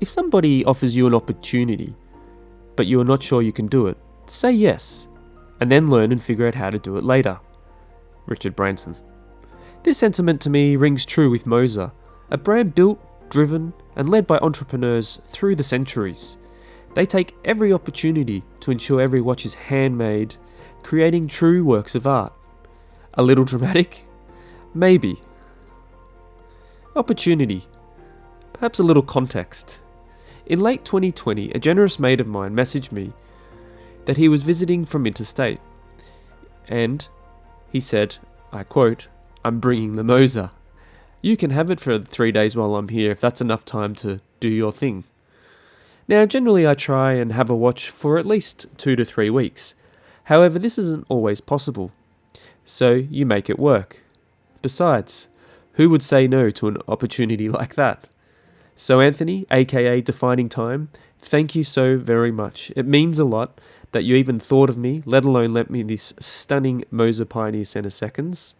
If somebody offers you an opportunity, but you are not sure you can do it, say yes, and then learn and figure out how to do it later. Richard Branson. This sentiment to me rings true with Moser, a brand built, driven, and led by entrepreneurs through the centuries. They take every opportunity to ensure every watch is handmade, creating true works of art. A little dramatic? Maybe. Opportunity. Perhaps a little context. In late 2020, a generous mate of mine messaged me that he was visiting from interstate, and he said, I quote, "I'm bringing the Moser. You can have it for 3 days while I'm here if that's enough time to do your thing." Now, generally I try and have a watch for at least 2 to 3 weeks. However, this isn't always possible, so you make it work. Besides, who would say no to an opportunity like that? So Anthony, aka Defining Time, thank you so very much. It means a lot that you even thought of me, let alone lent me this stunning Moser Pioneer Center Seconds.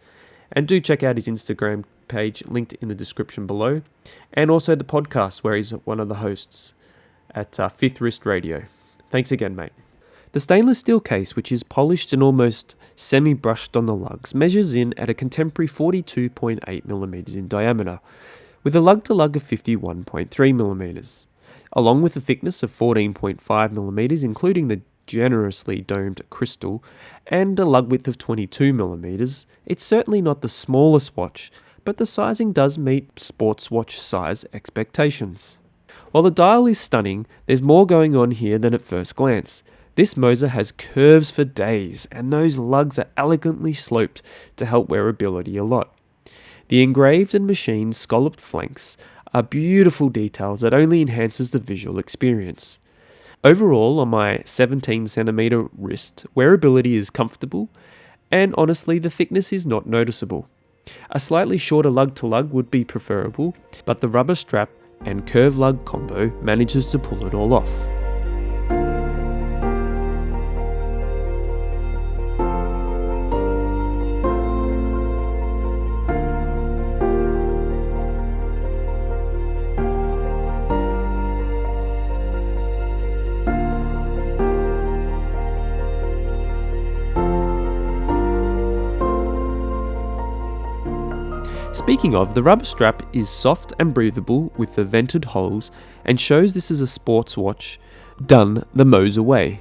And do check out his Instagram page, linked in the description below, and also the podcast where he's one of the hosts at Fifth Wrist Radio. Thanks again, mate. The stainless steel case, which is polished and almost semi-brushed on the lugs, measures in at a contemporary 42.8mm in diameter, with a lug-to-lug of 51.3mm, along with a thickness of 14.5mm, including the generously domed crystal, and a lug width of 22mm. It's certainly not the smallest watch, but the sizing does meet sports watch size expectations. While the dial is stunning, there's more going on here than at first glance. This Moser has curves for days, and those lugs are elegantly sloped to help wearability a lot. The engraved and machined scalloped flanks are beautiful details that only enhances the visual experience. Overall, on my 17cm wrist, wearability is comfortable, and honestly the thickness is not noticeable. A slightly shorter lug-to-lug would be preferable, but the rubber strap and curve lug combo manages to pull it all off. Speaking of, the rubber strap is soft and breathable with the vented holes and shows this is a sports watch done the Moser way.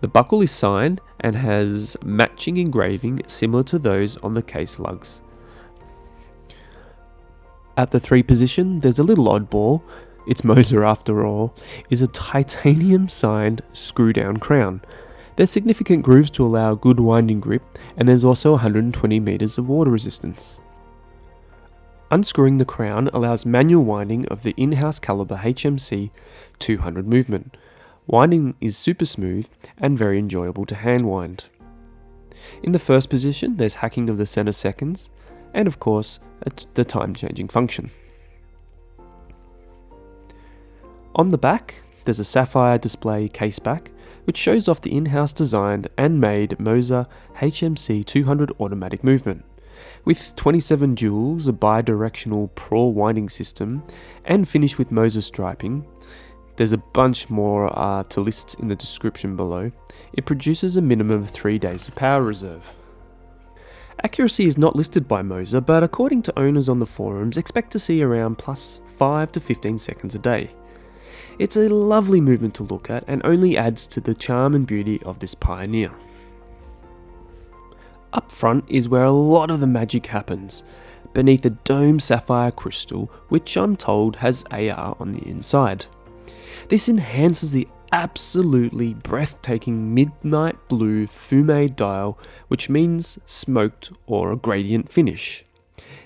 The buckle is signed and has matching engraving similar to those on the case lugs. At the 3 position, there's a little oddball, it's Moser after all, is a titanium signed screw down crown. There's significant grooves to allow good winding grip, and there's also 120 meters of water resistance. Unscrewing the crown allows manual winding of the in-house caliber HMC 200 movement. Winding is super smooth and very enjoyable to hand wind. In the first position, there's hacking of the center seconds, and of course, the time changing function. On the back, there's a sapphire display case back, which shows off the in-house designed and made Moser HMC 200 automatic movement. With 27 jewels, a bi-directional Pro winding system, and finished with Moser striping, there's a bunch more to list in the description below. It produces a minimum of 3 days of power reserve. Accuracy is not listed by Moser, but according to owners on the forums, expect to see around plus 5 to 15 seconds a day. It's a lovely movement to look at and only adds to the charm and beauty of this Pioneer. Up front is where a lot of the magic happens, beneath a domed sapphire crystal, which I'm told has AR on the inside. This enhances the absolutely breathtaking midnight blue fume dial, which means smoked or a gradient finish.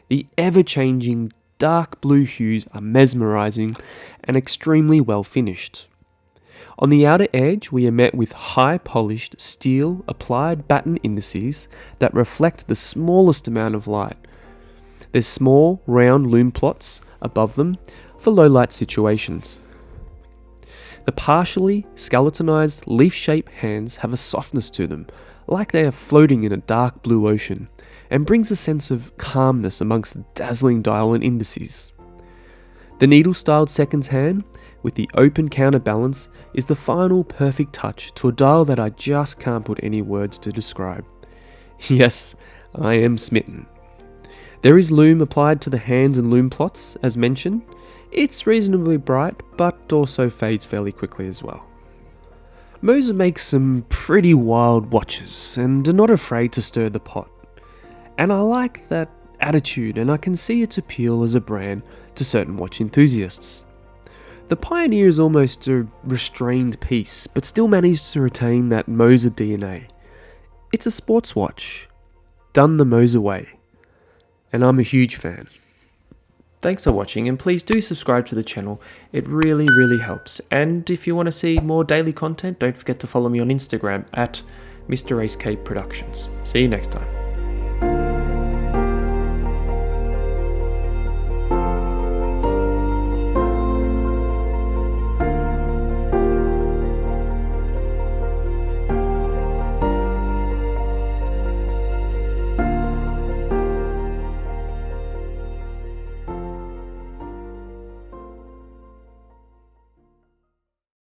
The ever-changing dark blue hues are mesmerizing and extremely well finished. On the outer edge, we are met with high polished steel applied batten indices that reflect the smallest amount of light. There's small round lume plots above them for low light situations. The partially skeletonized leaf-shaped hands have a softness to them, like they are floating in a dark blue ocean, and brings a sense of calmness amongst the dazzling dial and indices. The needle-styled seconds hand with the open counterbalance is the final perfect touch to a dial that I just can't put any words to describe. Yes, I am smitten. There is lume applied to the hands and lume plots, as mentioned. It's reasonably bright, but also fades fairly quickly as well. Moser makes some pretty wild watches and are not afraid to stir the pot. And I like that attitude, and I can see its appeal as a brand to certain watch enthusiasts. The Pioneer is almost a restrained piece, but still managed to retain that Moser DNA. It's a sports watch, done the Moser way, and I'm a huge fan. Thanks for watching, and please do subscribe to the channel. It really helps. And if you want to see more daily content, don't forget to follow me on Instagram at Mr. Ace K Productions. See you next time.